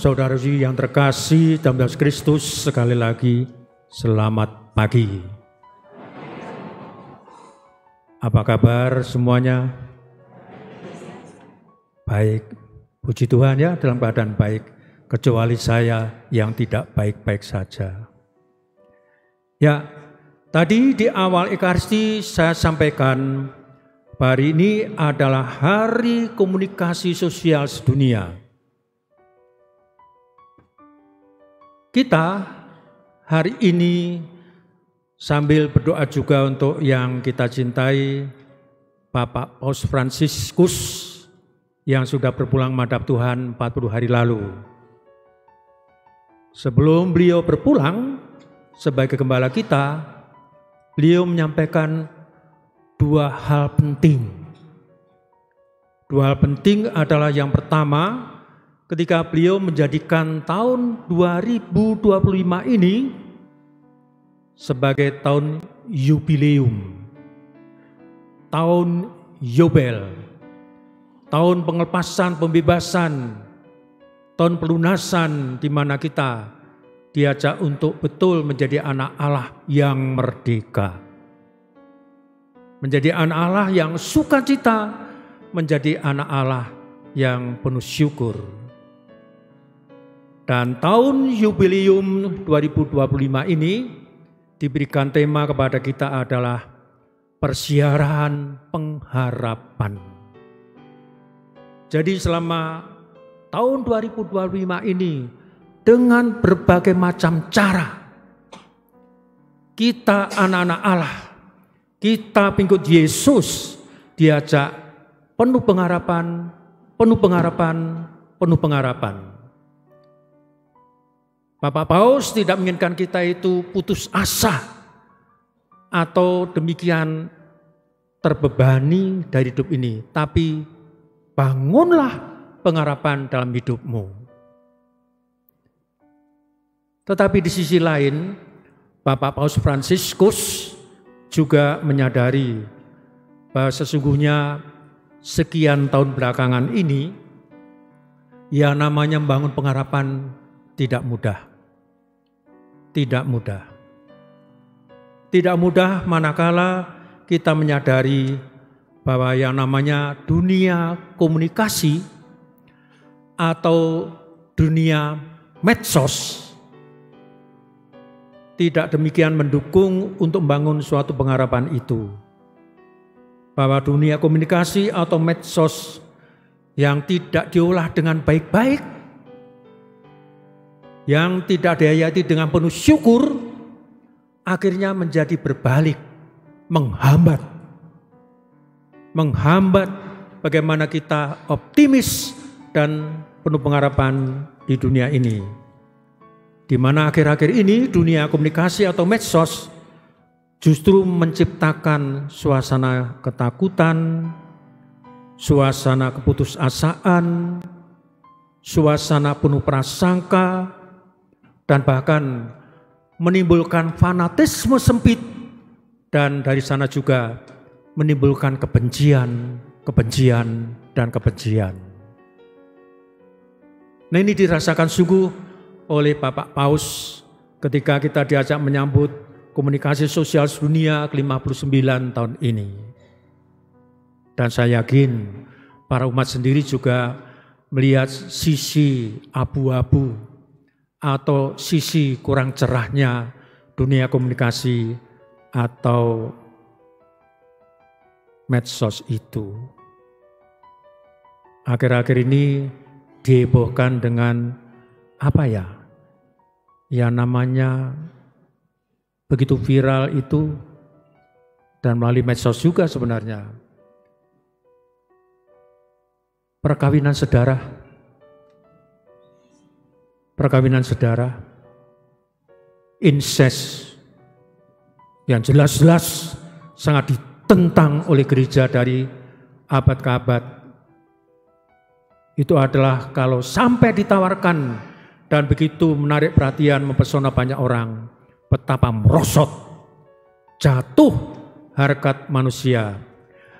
saudara yang terkasih dalam Yesus Kristus, sekali lagi selamat pagi. Apa kabar semuanya? Baik, puji Tuhan ya, dalam keadaan baik, kecuali saya yang tidak baik-baik saja. Ya, tadi di awal Ekaristi saya sampaikan hari ini adalah Hari Komunikasi Sosial Sedunia. Kita hari ini sambil berdoa juga untuk yang kita cintai, Bapak Paus Fransiskus yang sudah berpulang menghadap Tuhan 40 hari lalu. Sebelum beliau berpulang sebagai gembala kita, beliau menyampaikan dua hal penting. Dua hal penting adalah yang pertama, ketika beliau menjadikan tahun 2025 ini sebagai tahun jubileum, tahun Yobel, tahun penglepasan, pembebasan, tahun pelunasan di mana kita diajak untuk betul menjadi anak Allah yang merdeka. Menjadi anak Allah yang sukacita, menjadi anak Allah yang penuh syukur. Dan tahun jubileum 2025 ini diberikan tema kepada kita adalah persiaran pengharapan. Jadi selama tahun 2025 ini dengan berbagai macam cara kita anak-anak Allah, kita pengikut Yesus diajak penuh pengharapan, penuh pengharapan, penuh pengharapan. Bapak Paus tidak menginginkan kita itu putus asa atau demikian terbebani dari hidup ini, tapi bangunlah pengharapan dalam hidupmu. Tetapi di sisi lain, Bapak Paus Fransiskus juga menyadari bahwa sesungguhnya sekian tahun belakangan ini, yang namanya membangun pengharapan tidak mudah. Tidak mudah. Tidak mudah manakala kita menyadari bahwa yang namanya dunia komunikasi atau dunia medsos tidak demikian mendukung untuk membangun suatu pengharapan itu. Bahwa dunia komunikasi atau medsos yang tidak diolah dengan baik-baik, yang tidak dihayati dengan penuh syukur, akhirnya menjadi berbalik, menghambat bagaimana kita optimis dan penuh pengharapan di dunia ini. Di mana akhir-akhir ini dunia komunikasi atau medsos justru menciptakan suasana ketakutan, suasana keputusasaan, suasana penuh prasangka, dan bahkan menimbulkan fanatisme sempit, dan dari sana juga menimbulkan kebencian. Nah, ini dirasakan sungguh oleh Bapak Paus ketika kita diajak menyambut komunikasi sosial dunia ke-59 tahun ini. Dan saya yakin para umat sendiri juga melihat sisi abu-abu atau sisi kurang cerahnya dunia komunikasi atau medsos itu. Akhir-akhir ini dihebohkan dengan apa ya? Ya namanya begitu viral itu, dan melalui medsos juga sebenarnya. Perkawinan saudara, incest yang jelas-jelas sangat ditentang oleh gereja dari abad ke abad. Itu adalah kalau sampai ditawarkan dan begitu menarik perhatian, mempesona banyak orang, betapa merosot, jatuh harkat manusia.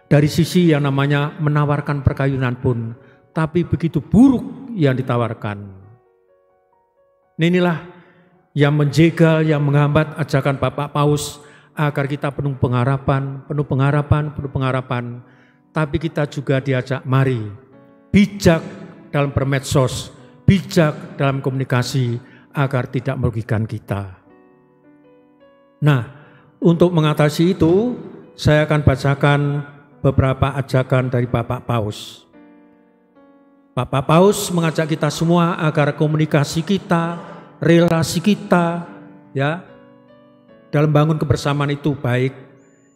Dari sisi yang namanya menawarkan perkawinan pun, tapi begitu buruk yang ditawarkan. Inilah yang menjegal, yang menghambat ajakan Bapak Paus agar kita penuh pengharapan. Tapi kita juga diajak, mari bijak dalam bermedsos, bijak dalam komunikasi agar tidak merugikan kita. Nah, untuk mengatasi itu, saya akan bacakan beberapa ajakan dari Bapak Paus. Bapak Paus mengajak kita semua agar komunikasi kita, relasi kita, ya, dalam bangun kebersamaan itu baik.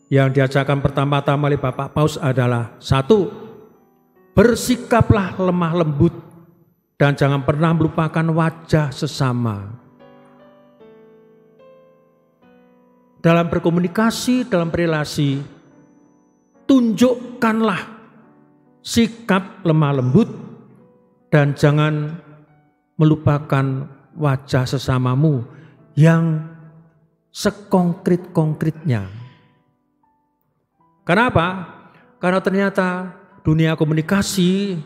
Yang diajarkan pertama-tama oleh Bapak Paus adalah 1. Bersikaplah lemah lembut dan jangan pernah melupakan wajah sesama. Dalam berkomunikasi, dalam berelasi, tunjukkanlah sikap lemah lembut dan jangan melupakan wajah sesamamu yang sekonkret-konkretnya. Kenapa? Karena ternyata dunia komunikasi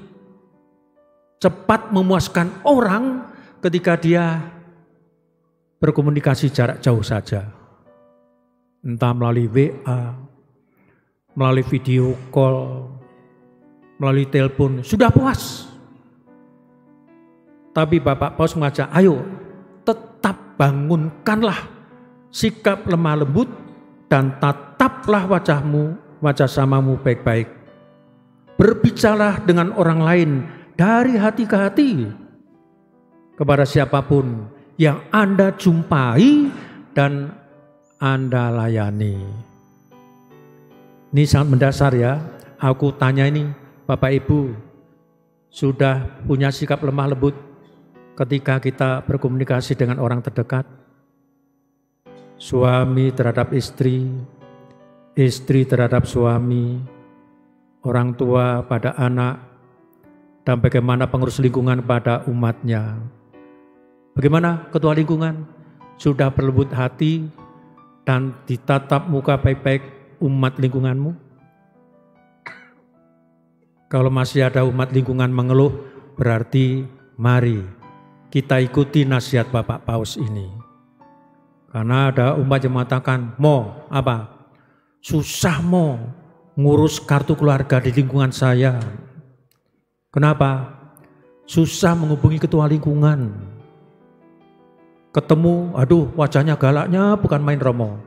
cepat memuaskan orang ketika dia berkomunikasi jarak jauh saja. Entah melalui WA, melalui video call, melalui telepon, sudah puas. Tapi Bapak Paus mengajak, ayo tetap bangunkanlah sikap lemah lembut dan tataplah wajah samamu baik-baik. Berbicaralah dengan orang lain dari hati ke hati kepada siapapun yang Anda jumpai dan Anda layani. Ini sangat mendasar ya. Aku tanya ini, Bapak Ibu sudah punya sikap lemah lembut ketika kita berkomunikasi dengan orang terdekat? Suami terhadap istri, istri terhadap suami, orang tua pada anak, dan bagaimana pengurus lingkungan pada umatnya. Bagaimana ketua lingkungan? Sudah berlembut hati dan ditatap muka baik-baik umat lingkunganmu? Kalau masih ada umat lingkungan mengeluh, berarti mari kita ikuti nasihat Bapak Paus ini. Karena ada umat yang mengatakan, mau apa? Susah mau ngurus kartu keluarga di lingkungan saya. Kenapa? Susah menghubungi ketua lingkungan. Ketemu, aduh wajahnya galaknya bukan main romo.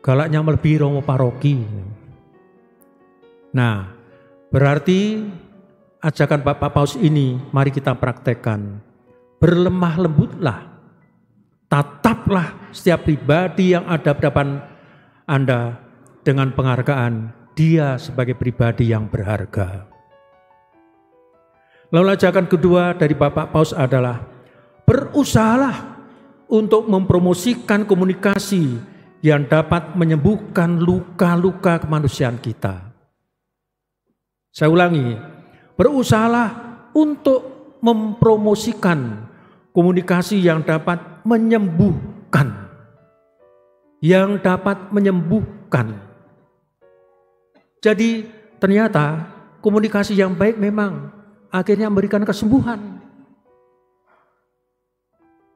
Galaknya melebihi romo paroki. Nah, berarti ajakan Bapak Paus ini mari kita praktekkan. Berlemah lembutlah. Tataplah setiap pribadi yang ada di depan Anda dengan penghargaan dia sebagai pribadi yang berharga. Lalu ajakan kedua dari Bapak Paus adalah berusahalah untuk mempromosikan komunikasi yang dapat menyembuhkan luka-luka kemanusiaan kita. Saya ulangi, berusahalah untuk mempromosikan komunikasi yang dapat menyembuhkan. Yang dapat menyembuhkan. Jadi ternyata komunikasi yang baik memang akhirnya memberikan kesembuhan.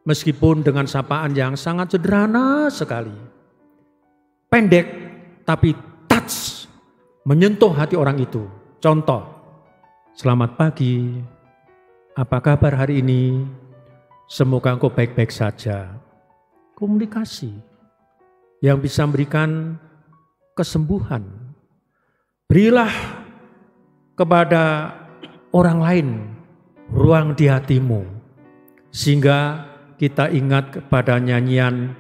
Meskipun dengan sapaan yang sangat sederhana sekali. Pendek tapi touch, menyentuh hati orang itu. Contoh, selamat pagi, apa kabar hari ini? Semoga engkau baik-baik saja. Komunikasi yang bisa memberikan kesembuhan. Berilah kepada orang lain ruang di hatimu, sehingga kita ingat kepada nyanyian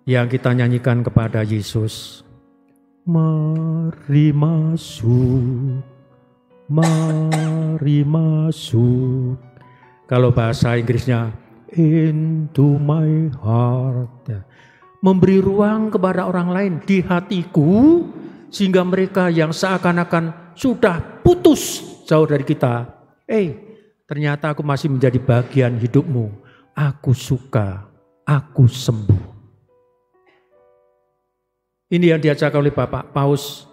yang kita nyanyikan kepada Yesus. Mari masuk, mari masuk. Kalau bahasa Inggrisnya, into my heart. Memberi ruang kepada orang lain di hatiku, sehingga mereka yang seakan-akan sudah putus jauh dari kita. Ternyata aku masih menjadi bagian hidupmu. Aku suka, aku sembuh. Ini yang diajarkan oleh Bapak Paus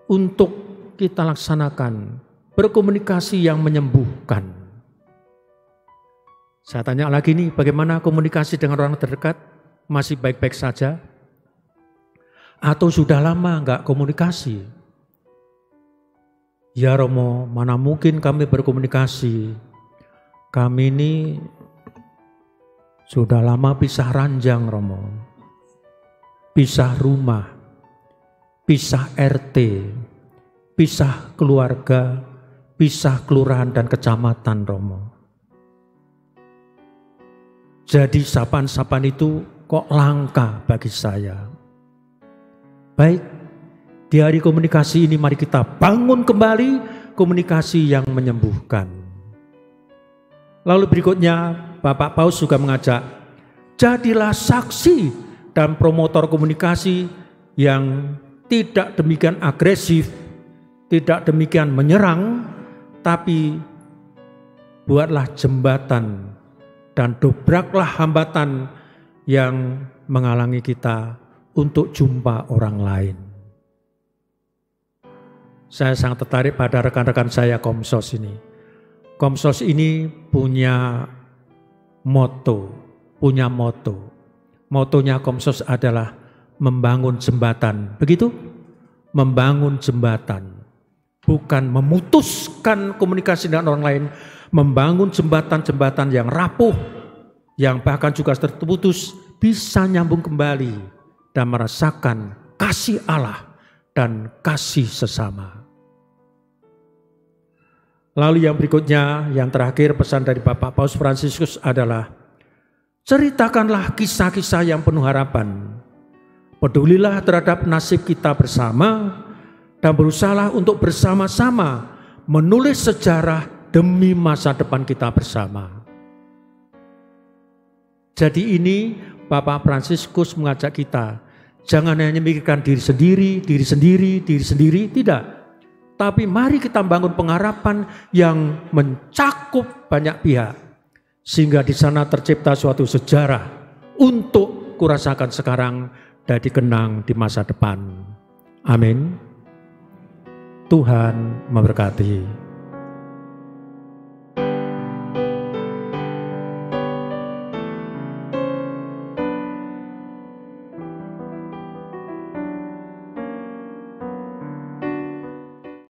untuk kita laksanakan. Berkomunikasi yang menyembuhkan. Saya tanya lagi nih, bagaimana komunikasi dengan orang terdekat? Masih baik-baik saja? Atau sudah lama enggak komunikasi? Ya Romo, mana mungkin kami berkomunikasi. Kami ini sudah lama pisah ranjang Romo. Pisah rumah, pisah RT, pisah keluarga, pisah kelurahan dan kecamatan Romo. Jadi sapaan-sapaan itu kok langka bagi saya. Baik, di hari komunikasi ini mari kita bangun kembali komunikasi yang menyembuhkan. Lalu berikutnya Bapak Paus juga mengajak, jadilah saksi dan promotor komunikasi yang tidak demikian agresif, tidak demikian menyerang, tapi buatlah jembatan dan dobraklah hambatan yang menghalangi kita untuk jumpa orang lain. Saya sangat tertarik pada rekan-rekan saya Komsos ini. Komsos ini punya moto. Motonya Komsos adalah membangun jembatan. Begitu? Membangun jembatan. Bukan memutuskan komunikasi dengan orang lain, membangun jembatan-jembatan yang rapuh, yang bahkan juga terputus, bisa nyambung kembali dan merasakan kasih Allah dan kasih sesama. Lalu yang berikutnya, yang terakhir pesan dari Bapak Paus Fransiskus adalah, ceritakanlah kisah-kisah yang penuh harapan. Pedulilah terhadap nasib kita bersama dan berusahalah untuk bersama-sama menulis sejarah demi masa depan kita bersama. Jadi ini Bapak Fransiskus mengajak kita, jangan hanya memikirkan diri sendiri, tidak. Tapi mari kita bangun pengharapan yang mencakup banyak pihak. Sehingga di sana tercipta suatu sejarah untuk kurasakan sekarang dan dikenang di masa depan. Amin. Tuhan memberkati.